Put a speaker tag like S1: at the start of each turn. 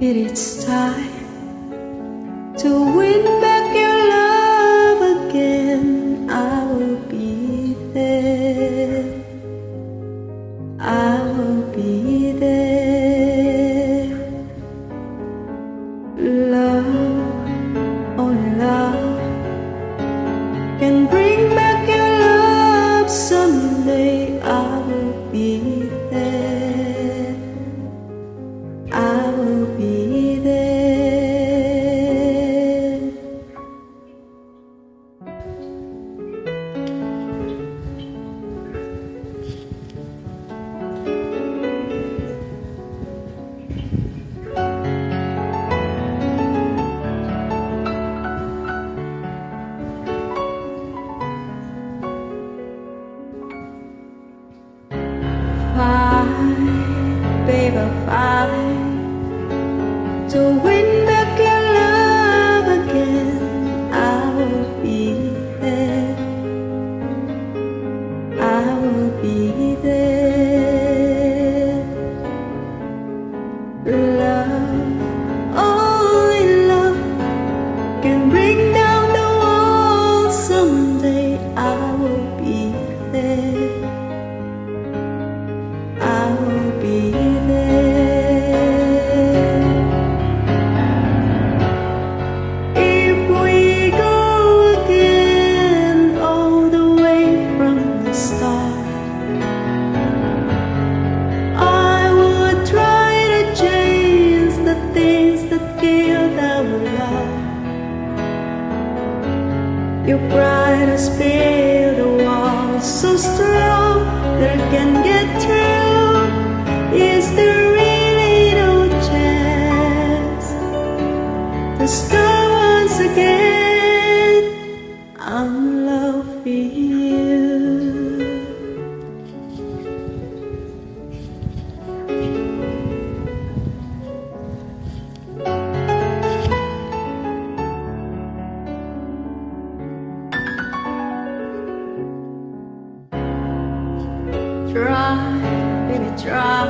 S1: It is time to win back your love again. I will be there. I will be there. Love, only love can bring back your love someday. I will be there. I will be there. Fight, baby, fight to win back your love again. I will be there. I will be there. Love, only love can bring down the walls someday. I will be there. I will be there. If we go again all the way from the start, I would try to change the things that killed our love. Your pride has built a wall so strong that I can get through. Is there really no chance to start once again? I'm loving you. Try, baby, try